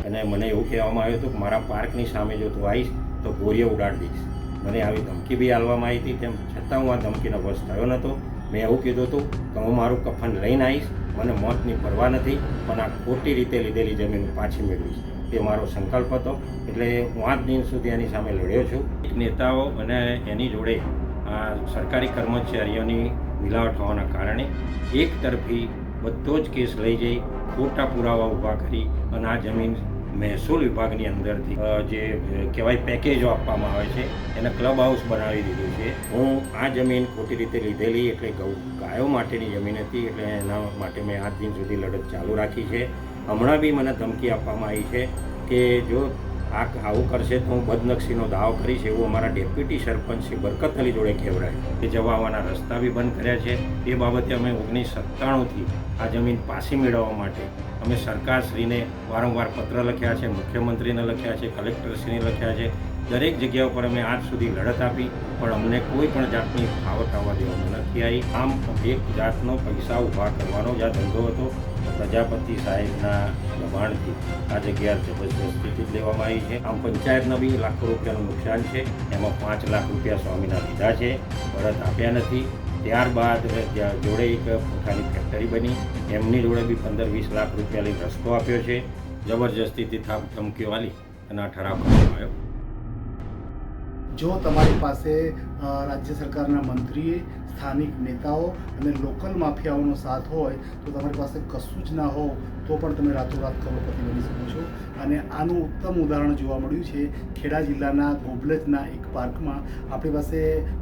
અને મને એવું કહેવામાં આવ્યું હતું કે મારા પાર્કની સામે જો તું આવીશ તો ગોળીઓ ઉડાડી દઈશ. મને આવી ધમકી બી આપવામાં આવી હતી. તેમ છતાં હું આ ધમકીનો વશ થયો નહોતો. મેં એવું કીધું હતું કે હું મારું કફન લઈને આવીશ, મને મોતની પરવા નથી, પણ આ ખોટી રીતે લીધેલી જમીન પાછી મેળવીશ, એ મારો સંકલ્પ હતો. એટલે હું આજ દિન સુધી એની સામે લડ્યો છું. નેતાઓ અને એની જોડે આ સરકારી કર્મચારીઓની મિલાવટ હોવાના કારણે એક તરફી બધો જ કેસ લઈ જઈ ખોટા પુરાવા ઊભા કરી અને આ જમીન મહેસૂલ વિભાગની અંદરથી જે કહેવાય પેકેજો આપવામાં આવે છે એને ક્લબ હાઉસ બનાવી દીધું છે. હું આ જમીન ખોટી રીતે લીધેલી એટલે ગાયો માટેની જમીન હતી, એટલે એના માટે મેં આજ દિન સુધી લડત ચાલુ રાખી છે. હમણાં બી મને ધમકી આપવામાં આવી છે કે જો આવું કરશે તો હું બદનક્ષીનો દાવો કરીશ, એવું અમારા ડેપ્યુટી સરપંચ શ્રી બરકત અલી જોડે કહેવડાય. એ જવા આવવાના રસ્તા બી બંધ કર્યા છે. એ બાબતે અમે 1997થી આ જમીન પાછી મેળવવા માટે અમે સરકારશ્રીને વારંવાર પત્ર લખ્યા છે, મુખ્યમંત્રીને લખ્યા છે, કલેક્ટરશ્રીને લખ્યા છે. દરેક જગ્યા ઉપર અમે આજ સુધી લડત આપી, પણ અમને કોઈ પણ જાતની ફાવટ આવવા દેવામાં નથી આવી. આમ એક જાતનો પૈસા ઊભા કરવાનો જ આ ધંધો હતો. પ્રજાપતિ સાહેબના દબાણથી આ જગ્યા જબરજસ્તીથી લેવામાં આવી છે. આમ પંચાયતના બી લાખો રૂપિયાનું નુકસાન છે. એમાં 5 લાખ રૂપિયા સ્વામીના લીધા છે, પરત આપ્યા નથી. ત્યારબાદ જોડે એક પોતાની ફેક્ટરી બની, એમની જોડે બી 15-20 લાખ રૂપિયા લઈ રસ્તો આપ્યો છે. જબરજસ્તીથી ધમકીઓ આલી અને આ ઠરાવ કરવામાં આવ્યો. જો તમારી પાસે રાજ્ય સરકારના મંત્રી, સ્થાનિક નેતાઓ અને લોકલ માફિયાઓનો સાથ હોય તો તમારી પાસે કશું જ ના હોય તો પણ તમે રાતોરાત કરોડપતિ બની શકો છો. અને આનું ઉત્તમ ઉદાહરણ જોવા મળ્યું છે ખેડા જિલ્લાના ગોબલજના એક પાર્કમાં. આપણી પાસે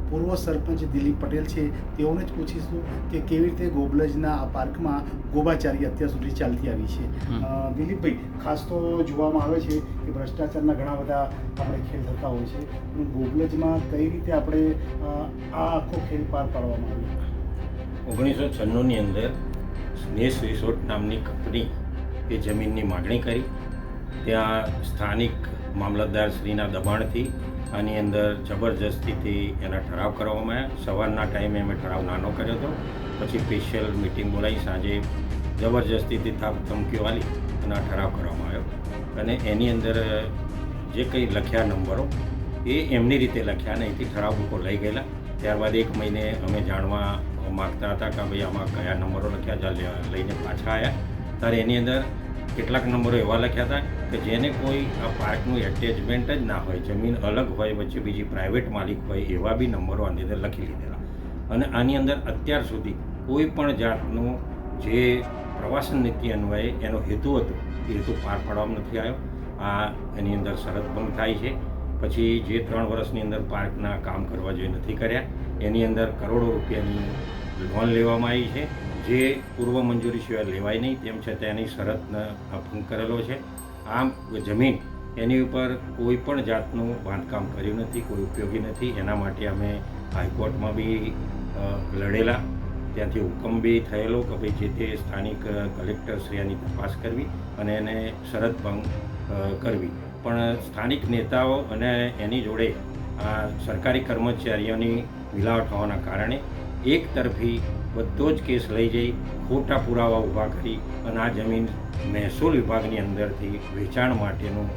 પૂર્વ સરપંચ દિલીપ પટેલ છે, તેઓને જ પૂછીશું કે કેવી રીતે ગોબલજના આ પાર્કમાં ગોબાચારી અત્યાર સુધી ચાલતી આવી છે. દિલીપભાઈ, ખાસ તો જોવામાં આવે છે કે ભ્રષ્ટાચારના ઘણા બધા આપણે ખેલ થતા હોય છે, પણ ગોબલજમાં કઈ રીતે આપણે આ આખો ખેલ પાર પાડવામાં આવ્યો? 1996ની અંદર સ્નેશ રિસોર્ટ નામની કંપની એ જમીનની માગણી કરી. ત્યાં સ્થાનિક મામલતદારશ્રીના દબાણથી આની અંદર જબરજસ્તીથી એના ઠરાવ કરવામાં આવ્યા. સવારના ટાઈમે અમે ઠરાવ નાનો કર્યો હતો, પછી સ્પેશિયલ મિટિંગ બોલાવી સાંજે જબરજસ્તીથી ધમકીઓ આલી અને આ ઠરાવ કરવામાં આવ્યો. અને એની અંદર જે કંઈ લખ્યા નંબરો એ એમની રીતે લખ્યા ને એથી ઠરાવ બુકો લઈ ગયેલા. ત્યારબાદ 1 મહિને અમે જાણવા માગતા હતા કે ભાઈ આમાં કયા નંબરો લખ્યા, જ્યાં લઈને પાછા આવ્યા ત્યારે એની અંદર કેટલાક નંબરો એવા લખ્યા હતા કે જેને કોઈ આ પાર્કનું એટેચમેન્ટ જ ના હોય, જમીન અલગ હોય, વચ્ચે બીજી પ્રાઇવેટ માલિક હોય, એવા બી નંબરો આની અંદર લખી લીધેલા. અને આની અંદર અત્યાર સુધી કોઈ પણ જાતનું જે પ્રવાસન નીતિ અન્વયે એનો હેતુ હતો એ હેતુ પાર પાડવામાં નથી આવ્યો. આ એની અંદર શરત ભંગ થાય છે. પછી જે 3 વર્ષની અંદર પાર્કના કામ કરવા જોઈએ નથી કર્યા, એની અંદર કરોડો રૂપિયાની લોન લેવામાં આવી છે, જે પૂર્વ મંજૂરી સિવાય લેવાય નહીં. તેમ છતાં એની શરતનો ભંગ કરેલો છે. આમ જમીન એની ઉપર કોઈ પણ જાતનું બાંધકામ કર્યું નથી, કોઈ ઉપયોગી નથી. એના માટે અમે હાઈકોર્ટમાં બી લડેલા. ત્યાંથી હુકમ બી થયેલો કે ભાઈ જે તે સ્થાનિક કલેક્ટરશ્રી એની તપાસ કરવી અને એને શરત ભંગ કરવી. પણ સ્થાનિક નેતાઓ અને એની જોડે આ સરકારી કર્મચારીઓની મિલાવટ હોવાના કારણે એક તરફી બધો જ કેસ લઈ જઈ ખોટા પુરાવા ઊભા કરી અને આ જમીન મહેસૂલ વિભાગની અંદરથી વેચાણ માટેનું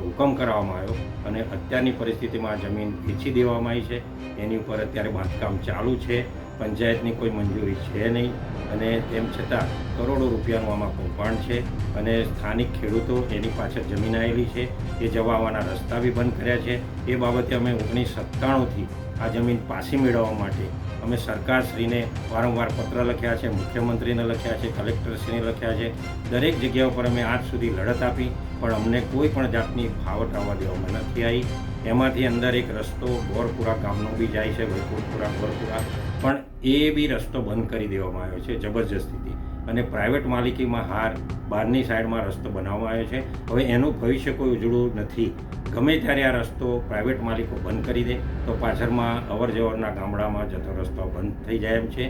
હુકમ કરાવવામાં આવ્યો. અને અત્યારની પરિસ્થિતિમાં આ જમીન વેચી દેવામાં આવી છે. એની ઉપર અત્યારે બાંધકામ ચાલુ છે. પંચાયતની કોઈ મંજૂરી છે નહીં અને તેમ છતાં કરોડો રૂપિયાનું આમાં કૌભાંડ છે. અને સ્થાનિક ખેડૂતો એની પાછળ જમીન આવેલી છે, એ જવા આવવાના રસ્તા બી બંધ કર્યા છે. એ બાબતે અમે 1997થી આ જમીન પાછી મેળવવા માટે અમે સરકારશ્રીને વારંવાર પત્ર લખ્યા છે, મુખ્યમંત્રીને લખ્યા છે, કલેક્ટરશ્રીને લખ્યા છે. દરેક જગ્યા ઉપર અમે આજ સુધી લડત આપી, પણ અમને કોઈ પણ જાતની ફાવટ આવવા દેવામાં નથી આવી. એમાંથી અંદર એક રસ્તો બોરપુરા ગામનો બી જાય છે, વૈકુંઠપુરા બોરપુરા, પણ એ બી રસ્તો બંધ કરી દેવામાં આવ્યો છે જબરજસ્તીથી. અને પ્રાઇવેટ માલિકીમાં બહારની સાઈડમાં રસ્તો બનાવવામાં આવ્યો છે. હવે એનું ભવિષ્ય કોઈ ઉજળું નથી. ગમે ત્યારે આ રસ્તો પ્રાઇવેટ માલિકો બંધ કરી દે તો પાછળમાં અવરજવરના ગામડામાં જતો રસ્તો બંધ થઈ જાય એમ છે.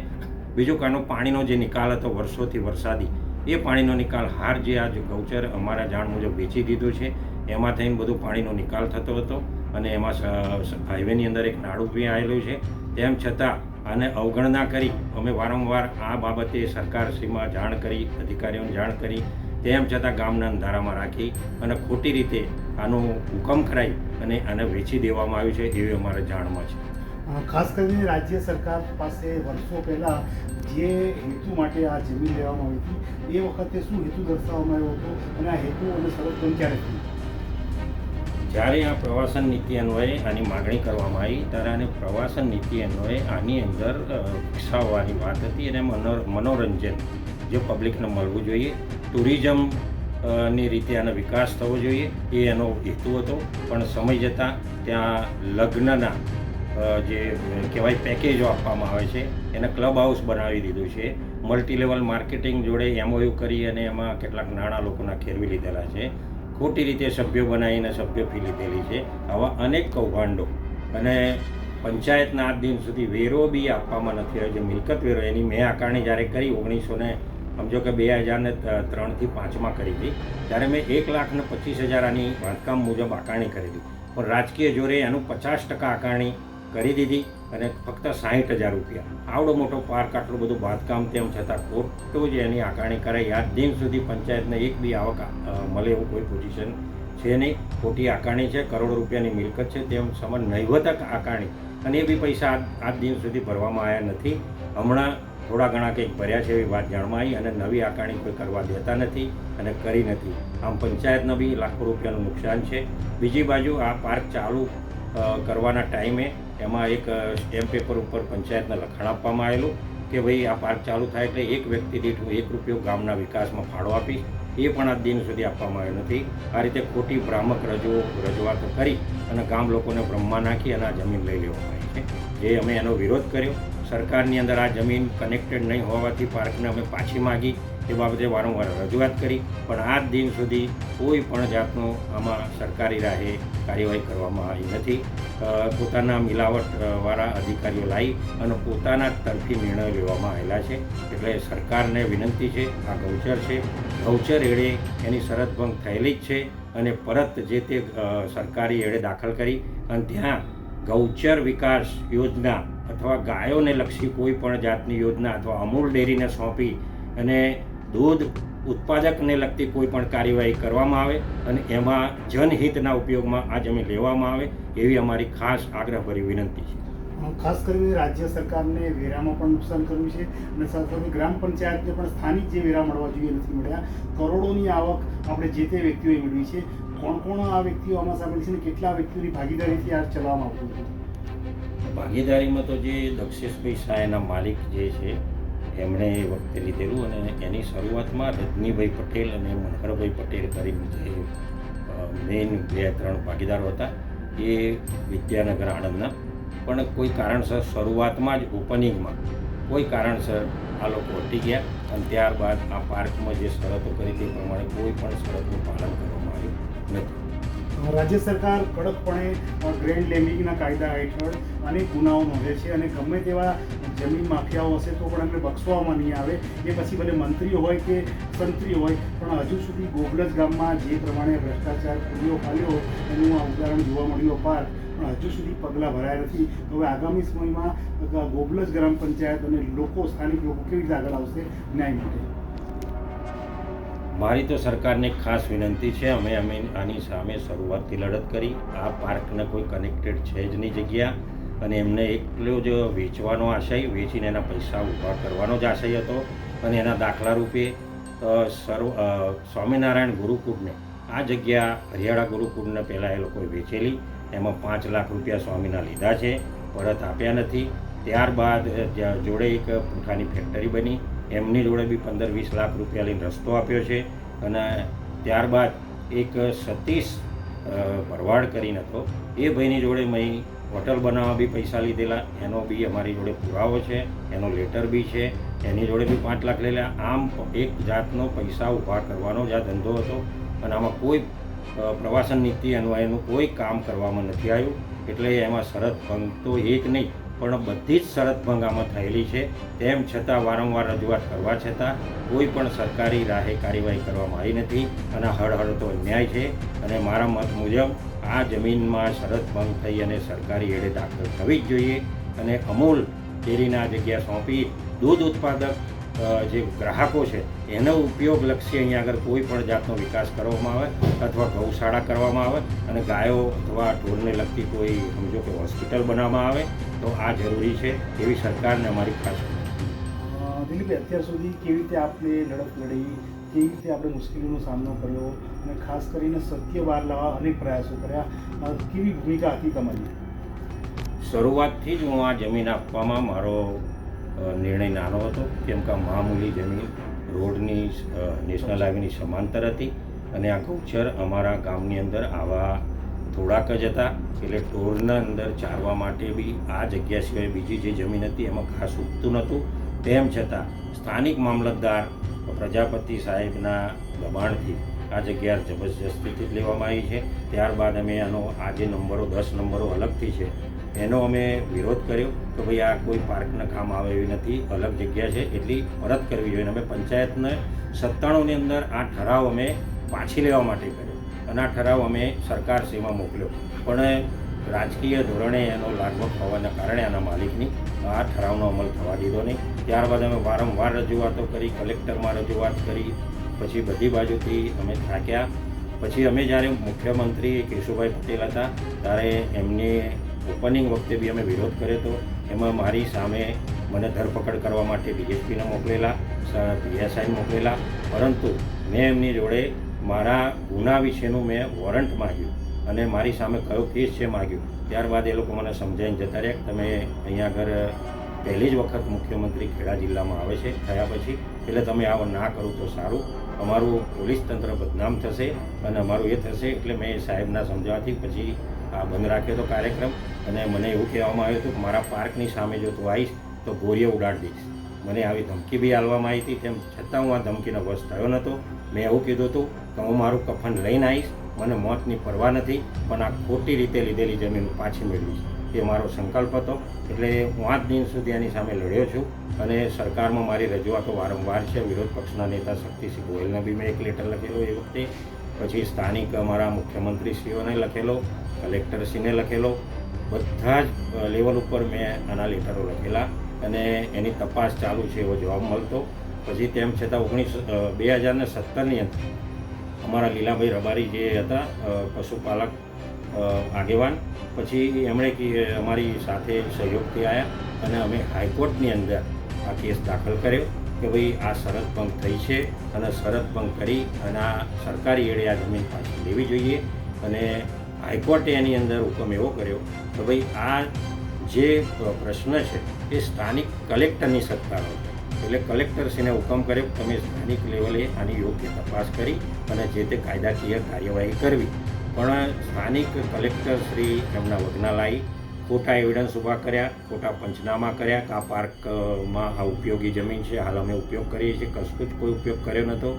બીજું કાનો પાણીનો જે નિકાલ હતો વર્ષોથી વરસાદી, એ પાણીનો નિકાલ જે આ ગૌચર અમારા જાણ મુજબ વેચી દીધું છે. એમાં થઈને બધું પાણીનો નિકાલ થતો હતો અને એમાં હાઈવેની અંદર એક નાળું બી આવેલું છે. તેમ છતાં આને અવગણના કરી અમે વારંવાર આ બાબતે સરકારશ્રીમાં જાણ કરી, અધિકારીઓને જાણ કરી, તેમ છતાં ગામના અંધારામાં રાખી અને ખોટી રીતે આનું હુકમ કરાઈ અને આને વેચી દેવામાં આવ્યું છે એવી અમારે જાણમાં છે. ખાસ કરીને રાજ્ય સરકાર પાસે વર્ષો પહેલાં જે હેતુ માટે આ જમીન લેવામાં આવી હતી એ વખતે શું હેતુ દર્શાવવામાં આવ્યો હતો અને આ હેતુ અને શરત બંધ ક્યારે થઈ? જ્યારે આ પ્રવાસન નીતિ અન્વયે આની માગણી કરવામાં આવી ત્યારે આને પ્રવાસન નીતિ અન્વયે આની અંદર વિકસાવવાની વાત હતી અને મનોરંજન જે પબ્લિકને મળવું જોઈએ, ટુરિઝમ ની રીતે આનો વિકાસ થવો જોઈએ એ એનો હેતુ હતો. પણ સમય જતાં ત્યાં લગ્નના જે કહેવાય પેકેજો આપવામાં આવે છે એને ક્લબ હાઉસ બનાવી દીધું છે. મલ્ટી લેવલ માર્કેટિંગ જોડે MOU કરી અને એમાં કેટલાક નાણાં લોકોના ખેરવી લીધેલા છે. ખોટી રીતે સભ્યો બનાવીને સભ્ય ફી લીધેલી છે. આવા અનેક કૌભાંડો અને પંચાયતના આજ દિન સુધી વેરો બી આપવામાં નથી આવ્યો. જે મિલકત વેરો એની મેં આકારણી જ્યારે કરી સમજો કે 2003થી 5માં કરી હતી ત્યારે મેં 1,25,000 આની બાંધકામ મુજબ આકારણી કરેલી. પણ રાજકીય જોરે એનું 50% આકારણી કરી દીધી અને ફક્ત 60,000 રૂપિયા. આવડો મોટો પાર્ક, આટલું બધું બાંધકામ, તેમ છતાં ખોટું જ એની આકારણી કરાઈ. આજ દિન સુધી પંચાયતને એક બી આવક મળે એવું કોઈ પોઝિશન છે નહીં. ખોટી આકારણી છે, કરોડો રૂપિયાની મિલકત છે તેમ સમાન નહીવત આકારણી અને એ બી પૈસા આજ દિન સુધી ભરવામાં આવ્યા નથી. હમણાં થોડા ઘણા કંઈક ભર્યા છે એવી વાત જાણમાં આવી અને નવી આકારણી કોઈ કરવા દેતા નથી અને કરી નથી. આમ પંચાયતને બી લાખો રૂપિયાનું નુકસાન છે. બીજી બાજુ આ પાર્ક ચાલુ કરવાના ટાઈમે એમાં એક સ્ટેમ્પ પેપર ઉપર પંચાયતને લખાણ આપવામાં આવેલું કે ભાઈ આ પાર્ક ચાલુ થાય એટલે એક વ્યક્તિ દીઠ હું ₹1 ગામના વિકાસમાં ફાળો આપીશ. એ પણ આજ દિન સુધી આપવામાં આવ્યો નથી. આ રીતે ખોટી ભ્રામક રજૂઆતો કરી અને ગામ લોકોને ભ્રમમાં નાખી અને આ જમીન લઈ લેવામાં આવી છે. જે અમે એનો વિરોધ કર્યો. સરકારની અંદર આ જમીન કનેક્ટેડ નહીં હોવાથી પાર્કને અમે પાછી માગી. એ બાબતે વારંવાર રજૂઆત કરી પણ આજ દિન સુધી કોઈ પણ જાતનું આમાં સરકારી રાહે કાર્યવાહી કરવામાં આવી નથી. પોતાના મિલાવટવાળા અધિકારીઓ લાવી અને પોતાના તરફી નિર્ણયો લેવામાં આવેલા છે. એટલે સરકારને વિનંતી છે, આ ગૌચર છે, ગૌચર એળે એની શરત ભંગ થયેલી જ છે અને પરત જે તે સરકારી એળે દાખલ કરી અને ત્યાં ગૌચર વિકાસ યોજના અથવા ગાયોને લક્ષી કોઈ પણ જાતની યોજના અથવા અમૂલ ડેરીને સોંપી અને દૂધ ઉત્પાદકને લગતી કોઈ પણ કાર્યવાહી કરવામાં આવે અને એમાં જનહિતના ઉપયોગમાં આ જમીન લેવામાં આવે એવી અમારી ખાસ આગ્રહભરી વિનંતી છે. ખાસ કરીને રાજ્ય સરકારને વેરામાં પણ નુકસાન કર્યું છે અને સાથે સાથે ગ્રામ પંચાયતને પણ સ્થાનિક જે વેરા મળવા જોઈએ નથી મળ્યા. કરોડોની આવક આપણે જે તે વ્યક્તિઓએ મેળવી છે. કોણ આ વ્યક્તિઓ આમાં સામેલ છે અને કેટલા વ્યક્તિઓની ભાગીદારીથી આ ચલાવવામાં આવતું હતું? ભાગીદારીમાં તો જે દક્ષેશભાઈ શાહ એના માલિક જે છે એમણે એ વખતે લીધેલું અને એની શરૂઆતમાં રજનીભાઈ પટેલ અને મનહરભાઈ પટેલ કરીને જે મેઇન 2-3 ભાગીદારો હતા એ વિદ્યાનગર આણંદના. પણ કોઈ કારણસર શરૂઆતમાં જ ઓપનિંગમાં કોઈ કારણસર આ લોકો હટી ગયા અને ત્યારબાદ આ પાર્કમાં જે શરતો કરી તે પ્રમાણે કોઈ પણ શરતનું પાલન કરવામાં આવ્યું નથી. રાજ્ય સરકાર કડકપણે ગ્રેન્ડ લેન્ડિંગના કાયદા હેઠળ અનેક ગુનાઓ નોંધે છે અને ગમે તેવા જમીન માફિયાઓ હશે તો પણ એમને બક્ષવામાં નહીં આવે. એ પછી ભલે મંત્રી હોય કે સંત્રી હોય પણ હજુ સુધી ગોગલજ ગામમાં જે પ્રમાણે ભ્રષ્ટાચાર ખુલ્યો ફાલ્યો એનું આ ઉદાહરણ જોવા મળ્યું પાર્ક પણ હજુ સુધી પગલાં ભરાયા નથી. હવે આગામી સમયમાં ગોગલજ ગ્રામ પંચાયત અને લોકો, સ્થાનિક લોકો કેવી રીતે આગળ આવશે ન્યાય માટે? મારી તો સરકારને ખાસ વિનંતી છે. અમે આની સામે શરૂઆતથી લડત કરી. આ પાર્કને કોઈ કનેક્ટેડ છે જ નહીં જગ્યા અને એમને એકલો જ વેચવાનો આશય, વેચીને એના પૈસા ઊભા કરવાનો જ આશય હતો અને એના દાખલા રૂપે સ્વામિનારાયણ ગુરુકુળને આ જગ્યા હરિયાળા ગુરુકુળને પહેલાં એ લોકોએ વેચેલી. એમાં 5 લાખ રૂપિયા સ્વામીના લીધા છે, પરત આપ્યા નથી. ત્યારબાદ જોડે એક પૂઠાની ફેક્ટરી બની, એમની જોડે બી 15-20 લાખ રૂપિયા લઈને રસ્તો આપ્યો છે અને ત્યારબાદ એક સતીશ ભરવાડ કરીને હતો એ ભાઈની જોડે મેં હોટલ બનાવવા બી પૈસા લીધેલા. એનો બી અમારી જોડે પુરાવો છે, એનો લેટર બી છે. એની જોડે બી 5 લાખ લેલા. આમ એક જાતનો પૈસા ઊભા કરવાનો જ આ ધંધો હતો અને આમાં કોઈ પ્રવાસન નીતિ અન્વયનું કોઈ કામ કરવામાં નથી આવ્યું. એટલે એમાં શરત ભંગ તો એક નહીં પણ બધી જ શરત ભંગ આમાં થયેલી છે. તેમ છતાં વારંવાર રજૂઆત કરવા છતાં કોઈ પણ સરકારી રાહે કાર્યવાહી કરવામાં આવી નથી અને હળહળ તો અન્યાય છે. અને મારા મત મુજબ આ જમીનમાં શરત ભંગ થઈ અને સરકારી એડે દાખલ થવી જ જોઈએ અને અમૂલ ડેરીના જગ્યા સોંપી દૂધ ઉત્પાદક જે ગ્રાહકો છે એનો ઉપયોગલક્ષી અહીંયા આગળ કોઈ પણ જાતનો વિકાસ કરવામાં આવે અથવા ગૌશાળા કરવામાં આવે અને ગાયો અથવા ઢોરને લગતી કોઈ સમજો કે હોસ્પિટલ બનાવવામાં આવે તો આ જરૂરી છે એવી સરકારને અમારી ખાસ દિલીપભાઈ, અત્યાર સુધી કેવી રીતે આપને લડત લડી, કેવી રીતે આપણે મુશ્કેલીનો સામનો કર્યો અને ખાસ કરીને સત્ય બહાર લાવવા અનેક પ્રયાસો કર્યા, કેવી ભૂમિકા હતી તમારી? શરૂઆતથી જ હું આ જમીન આપવામાં મારો નિર્ણય નાનો હતો, કેમ કે આ મામૂલી જમીન રોડની નેશનલ હાઈવેની સમાંતર હતી અને આ ગૌચર અમારા ગામની અંદર આવા થોડાક જ હતા, એટલે ઢોરના અંદર ચારવા માટે બી આ જગ્યા સિવાય બીજી જે જમીન હતી એમાં ખાસ ઉગતું નહોતું. તેમ છતાં સ્થાનિક મામલતદાર પ્રજાપતિ સાહેબના દબાણથી આ જગ્યા જબરજસ્તીથી જ લેવામાં આવી છે. ત્યારબાદ અમે આનો આ જે નંબરો 10 નંબરો અલગથી છે એનો અમે વિરોધ કર્યો કે ભાઈ આ કોઈ પાર્કના કામ આવે એવી નથી, અલગ જગ્યા છે એટલી પરત કરવી જોઈએ. અમે પંચાયતને 97ની અંદર આ ઠરાવ અમે પાછી લેવા માટે કર્યો અને આ ઠરાવ અમે સરકારશ્રીમાં મોકલ્યો, પણ રાજકીય ધોરણે એનો લાગવગ હોવાના કારણે આના માલિકની આ ઠરાવનો અમલ થવા દીધો નહીં. ત્યારબાદ અમે વારંવાર રજૂઆતો કરી, કલેક્ટરમાં રજૂઆત કરી, પછી બધી બાજુથી અમે થાક્યા. પછી અમે જ્યારે મુખ્યમંત્રી કેશુભાઈ પટેલ હતા ત્યારે એમની ઓપનિંગ વખતે બી અમે વિરોધ કર્યો હતો. એમાં મારી સામે મને ધરપકડ કરવા માટે ડીએસપીને મોકલેલા, પીએસઆઈને મોકલેલા, પરંતુ મેં એમની જોડે મારા ગુના વિશેનું મેં વોરંટ માગ્યું અને મારી સામે કયો કેસ છે માગ્યું. ત્યારબાદ એ લોકો મને સમજાવીને જતા રહ્યા કે તમે અહીંયા આગળ પહેલી જ વખત મુખ્યમંત્રી ખેડા જિલ્લામાં આવે છે થયા પછી, એટલે તમે આવો ના કરું તો સારું, અમારું પોલીસ તંત્ર બદનામ થશે અને અમારું એ થશે. એટલે મેં સાહેબના સમજાવવાથી પછી આ બંધ રાખ્યો હતો કાર્યક્રમ અને મને એવું કહેવામાં આવ્યું હતું કે મારા પાર્કની સામે જો તું આવીશ તો ગોળીઓ ઉડાડી દઈશ. મને આવી ધમકી બી આપવામાં આવી હતી, તેમ છતાં હું આ ધમકીનો વશ થયો નહોતો. મેં એવું કીધું હતું કે હું મારું કફન લઈને આવીશ, મને મોતની પરવા નથી, પણ આ ખોટી રીતે લીધેલી જમીન પાછી મેળવીશ એ મારો સંકલ્પ હતો. એટલે હું આજ દિન સુધી આની સામે લડ્યો છું અને સરકારમાં મારી રજૂઆતો વારંવાર છે. વિરોધ પક્ષના નેતા શક્તિસિંહ ગોયલને બી મેં એક લેટર લખેલો એ વખતે, પછી સ્થાનિક અમારા મુખ્યમંત્રીશ્રીઓને લખેલો, કલેક્ટરશ્રીને લખેલો, બધા જ લેવલ ઉપર મેં આના લેટરો લખેલા અને એની તપાસ ચાલુ છે એવો જવાબ મળતો. પછી તેમ છતાં 2017ની અંદર અમારા લીલાભાઈ રબારી જે હતા પશુપાલક આગેવાન, પછી એમણે અમારી સાથે સહયોગથી આવ્યા અને અમે હાઈકોર્ટની અંદર આ કેસ દાખલ કર્યો કે ભાઈ આ શરત ભંગ થઈ છે અને શરત ભંગ કરી અને આ સરકારી એડે આ જમીન પાછી લેવી જોઈએ. અને હાઈકોર્ટે એની અંદર હુકમ એવો કર્યો કે ભાઈ આ જે પ્રશ્ન છે એ સ્થાનિક કલેક્ટરની સત્તાનો છે, એટલે કલેક્ટરશ્રીને હુકમ કર્યો કે તમે સ્થાનિક લેવલે આની યોગ્ય તપાસ કરી અને જે તે કાયદાકીય કાર્યવાહી કરવી. પણ સ્થાનિક કલેક્ટરશ્રી એમના વગના લાવી ખોટા એવિડન્સ ઊભા કર્યા, ખોટા પંચનામા કર્યા કે આ પાર્કમાં આ ઉપયોગી જમીન છે, હાલ અમે ઉપયોગ કરીએ છીએ, કશું જ કોઈ ઉપયોગ કર્યો નહોતો.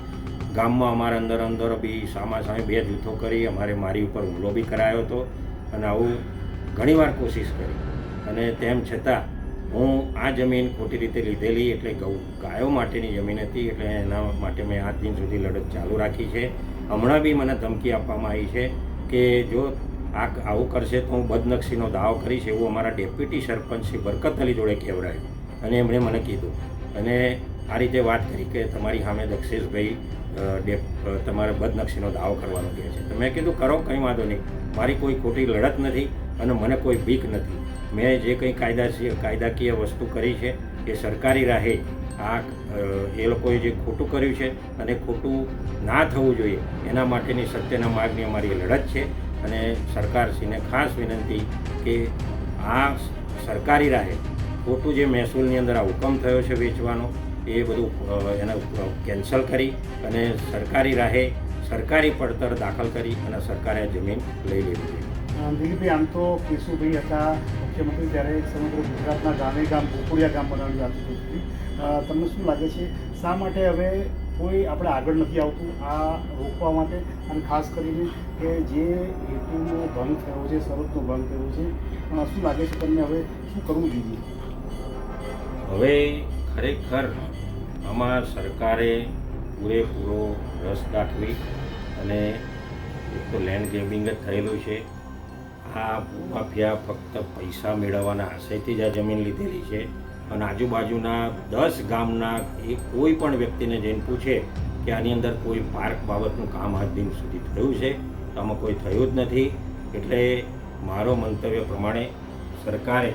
ગામમાં અમારા અંદર બી સામે 2 જૂથો કરી મારી ઉપર હુમલો બી કરાયો હતો અને આવું ઘણીવાર કોશિશ કરી અને તેમ છતાં હું આ જમીન ખોટી રીતે લીધેલી એટલે ગાયો માટેની જમીન હતી એટલે એના માટે મેં આજ દિન સુધી લડત ચાલુ રાખી છે. હમણાં બી મને ધમકી આપવામાં આવી છે કે જો આવું કરશે તો હું બદનક્ષીનો દાવો કરીશ, એવું અમારા ડેપ્યુટી સરપંચ શ્રી બરકત અલી જોડે કહેવડાયું અને એમણે મને કીધું અને આ રીતે વાત કરી કે તમારી સામે દક્ષેશભાઈ તમારે બદનક્ષીનો દાવો કરવાનો કહે છે. તો મેં કીધું કરો, કંઈ વાંધો નહીં, મારી કોઈ ખોટી લડત નથી અને મને કોઈ બીક નથી. મેં જે કંઈ કાયદાકીય વસ્તુ કરી છે એ સરકારી રાહે આ એ લોકોએ જે ખોટું કર્યું છે અને ખોટું ના થવું જોઈએ એના માટેની સત્યના માર્ગની અમારી લડત છે. અને સરકારશ્રીને ખાસ વિનંતી કે આ સરકારી રાહે ખોટું જે મહેસૂલની અંદર આ હુકમ થયો છે વેચવાનો એ બધું એને કેન્સલ કરી અને સરકારી રાહે સરકારી પડતર દાખલ કરી અને સરકારે જમીન લઈ લેવી જોઈએ. દિલીપભાઈ, આમ તો કેશુભાઈ હતા મુખ્યમંત્રી ત્યારે સમગ્ર ગુજરાતના ગામ ગોકુળિયા ગામ બનાવી આપતું હતું. તમને શું લાગે છે શા માટે હવે કોઈ આપણે આગળ નથી આવતું આ રોકવા માટે, અને ખાસ કરીને કે જે હેતુનો ભંગ થયો છે, શરતનો ભંગ થયો છે, શું લાગે છે તમને હવે શું કરવું જોઈએ? હવે ખરેખર આમાં સરકારે પૂરેપૂરો રસ દાખવી અને એક તો લેન્ડ ગ્રેબિંગ જ થયેલું છે. આ ભૂમાફિયા ફક્ત પૈસા મેળવવાના આશયથી જ આ જમીન લીધેલી છે અને આજુબાજુના 10 ગામના કોઈ પણ વ્યક્તિને જઈને પૂછે કે આની અંદર કોઈ પાર્ક બાબતનું કામ આજ દિન સુધી થયું છે, તો આમાં કોઈ થયું જ નથી. એટલે મારો મંતવ્ય પ્રમાણે સરકારે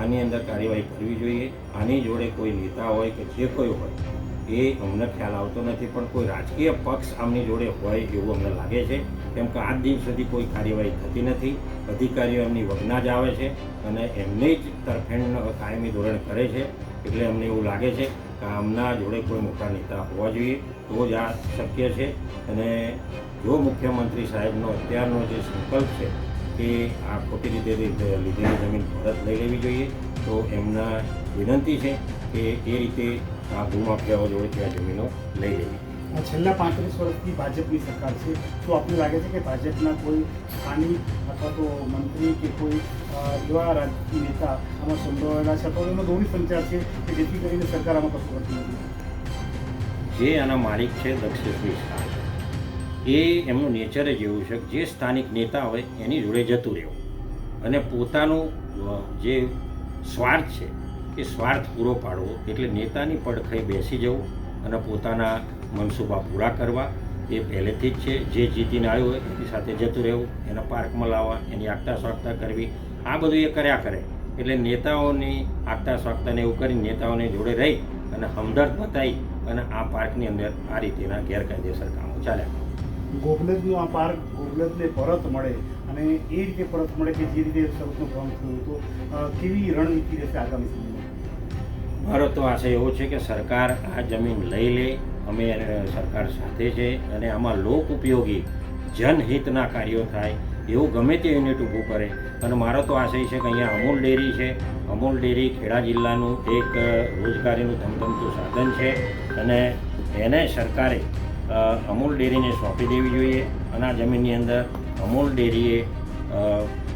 આની અંદર કાર્યવાહી કરવી જોઈએ. આની જોડે કોઈ નેતા હોય કે જે કોઈ હોય એ અમને ખ્યાલ આવતો નથી, પણ કોઈ રાજકીય પક્ષ આમની જોડે હોય એવું અમને લાગે છે, કેમ કે આજ દિન સુધી કોઈ કાર્યવાહી થતી નથી. અધિકારીઓ એમની વગના જ આવે છે અને એમને જ તરફેણ કાયમી ધોરણે કરે છે. એટલે અમને એવું લાગે છે કે આમના જોડે કોઈ મોટા નેતા હોવા જોઈએ તો જ આ શક્ય છે. અને જો મુખ્યમંત્રી સાહેબનો અત્યારનો જે સંકલ્પ છે કે આ ખોટી રીતે લીધેલી જમીન પરત લઈ લેવી જોઈએ, તો એમના વિનંતી છે કે એ રીતે આ ભૂમાફિયાઓ જોડેથી આ જમીનો લઈ લેવી. છેલ્લા 35 વર્ષથી ભાજપની સરકાર છે, તો આપને લાગે છે કે ભાજપના કોઈ સ્થાનિક અથવા તો મંત્રી કે કોઈ એવા રાજકીય નેતા આમાં સંડોવાયેલા છે અથવા એનો દોરી સંચાર છે કે જેથી કરીને સરકાર આમાં કશું કરતી નથી? જે આના માલિક છે દક્ષેશભાઈ શાહ, એ એમનું નેચર જ એવું છે કે જે સ્થાનિક નેતા હોય એની જોડે જતું રહેવું અને પોતાનું જે સ્વાર્થ છે એ સ્વાર્થ પૂરો પાડવો. એટલે નેતાની પડખે બેસી જવું અને પોતાના મનસૂબા પૂરા કરવા એ પહેલેથી જ છે. જે જીતીને આવ્યો હોય એની સાથે જતું રહેવું, એના પાર્કમાં લાવવા, એની આગતા સ્વાગતા કરવી, આ બધું એ કર્યા કરે. એટલે નેતાઓની આગતા સ્વાગતાને એવું કરી નેતાઓની જોડે રહી અને હમદર્દ બતાવી અને આ પાર્કની અંદર આ રીતેના ગેરકાયદેસર કામો ચાલ્યા. ગોબલજનું આ પાર્ક ગોબલજને પરત મળે અને એ રીતે પરત મળે કે જે રીતે શરતનો ભંગ થયો હતો, કેવી રણનીતિ રહેશે આગામી સમયમાં? મારો તો આશય એવો છે કે સરકાર આ જમીન લઈ લે. અમે સરકાર સાથે છે અને આમાં લોક ઉપયોગી જનહિતના કાર્યો થાય એવું ગમે તે યુનિટ ઊભું કરે. અને મારો તો આશય છે કે અહીંયા અમૂલ ડેરી છે. અમૂલ ડેરી ખેડા જિલ્લાનું એક રોજગારીનું ધમધમતું સાધન છે અને એને સરકારે અમૂલ ડેરીને સોંપી દેવી જોઈએ. અને આ જમીનની અંદર અમૂલ ડેરીએ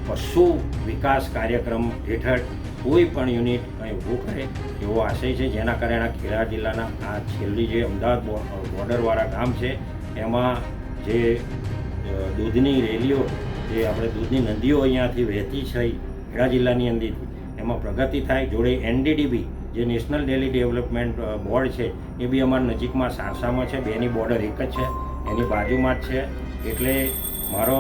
પશુ વિકાસ કાર્યક્રમ હેઠળ કોઈ પણ યુનિટ અહીં ઊભું કરે એવો આશય છે, જેના કારણે ખેડા જિલ્લાના આ છેલ્લી જે અમદાવાદ બોર્ડરવાળા ગામ છે એમાં જે દૂધની રેલીઓ, જે આપણે દૂધની નદીઓ અહીંયાથી વહેતી છે ખેડા જિલ્લાની અંદરથી, એમાં પ્રગતિ થાય. જોડે NDDB જે નેશનલ ડેલી ડેવલપમેન્ટ બોર્ડ છે એ બી અમારા નજીકમાં સારસામાં છે. બેની બોર્ડર એક જ છે, એની બાજુમાં જ છે. એટલે મારો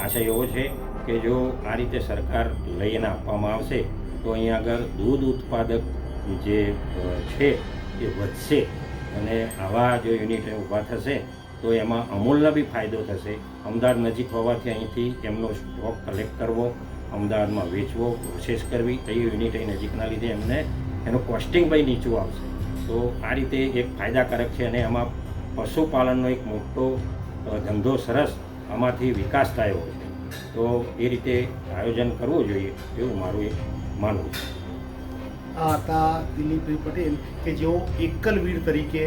આશય એવો છે કે જો આ રીતે સરકાર લઈને આપવામાં આવશે તો અહીંયા આગળ દૂધ ઉત્પાદક જે છે એ વધશે અને આવા જો યુનિટ ઊભા થશે તો એમાં અમૂલનો બી ફાયદો થશે. અમદાવાદ નજીક હોવાથી અહીંથી એમનો સ્ટોક કલેક્ટ કરવો, અમદાવાદમાં વેચવો, પ્રોસેસ કરવી, તો એ યુનિટ અહીં નજીકના લીધે એમને એનું કોસ્ટિંગ ભાઈ નીચું આવશે. તો આ રીતે એક ફાયદાકારક છે અને એમાં પશુપાલનનો એક મોટો ધંધો સરસ આમાંથી વિકાસ થયો છે. તો એ રીતે આયોજન કરવું જોઈએ એવું મારું એક માનવું છે. આ હતા દિલીપભાઈ પટેલ કે જેઓ એકલવીર તરીકે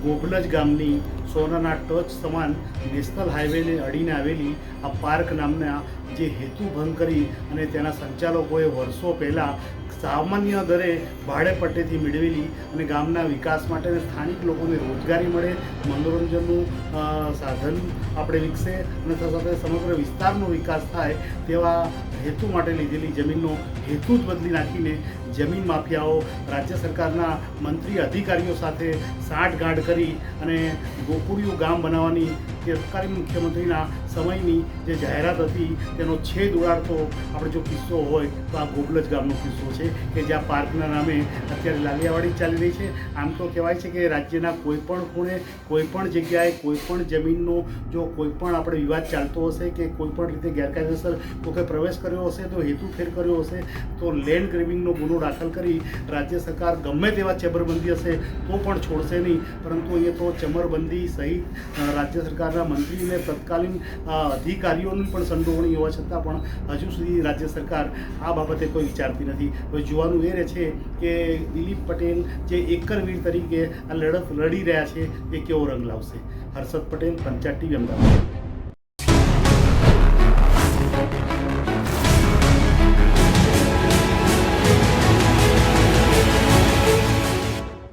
ગોબલજ ગામની સોનાના ટચ સમાન નેશનલ હાઈવેને અડીને આવેલી આ પાર્ક નામના જે હેતુ ભંગ કરી અને તેના સંચાલકોએ વર્ષો પહેલાં સામાન્ય દરે ભાડે પટ્ટેથી મેળવેલી અને ગામના વિકાસ માટે અને સ્થાનિક લોકોને રોજગારી મળે, મનોરંજનનું સાધન આપણે વિકસે અને સાથે સમગ્ર વિસ્તારનો વિકાસ થાય તેવા હેતુ માટે લીધેલી જમીનનો હેતુ જ બદલી નાખીને જમીન માફિયાઓ રાજ્ય સરકારના મંત્રી અધિકારીઓ સાથે સાંઠગાંઠ કરી અને ગોકુળિયું ગામ બનાવવાની જે તત્કાલીન મુખ્યમંત્રીના સમયની જે જાહેરાત હતી તેનો છેદ ઉડાડતો આપણે જો કિસ્સો હોય તો આ ગોબલજ ગામનો કિસ્સો છે કે જ્યાં પાર્કના નામે અત્યારે લાલિયાવાડી ચાલી રહી છે. આમ તો કહેવાય છે કે રાજ્યના કોઈપણ ખૂણે કોઈપણ જગ્યાએ કોઈપણ જમીનનો જો કોઈપણ આપણે વિવાદ ચાલતો હશે કે કોઈપણ રીતે ગેરકાયદેસર કોઈ પ્રવેશ કર્યો હશે તો હેતુફેર કર્યો હશે તો લેન્ડ ગ્રેબિંગનો ગુનો દાખલ કરી રાજ્ય સરકાર ગમે તેવા ચેમ્બરબંધી હશે તો પણ છોડશે નહીં. પરંતુ અહીંયા તો ચમરબંધી સહિત રાજ્ય સરકારના મંત્રીને તત્કાલીન અધિકારીઓની પણ સંડોવણી હોવા છતાં પણ હજુ સુધી રાજ્ય સરકાર આ બાબતે કોઈ વિચારતી નથી. હવે જોવાનું એ રહે છે કે દિલીપ પટેલ જે એકલવીર તરીકે આ લડત લડી રહ્યા છે એ કેવો રંગ લાવશે. હર્ષદ પટેલ, પંચાયત TV, અમદાવાદ.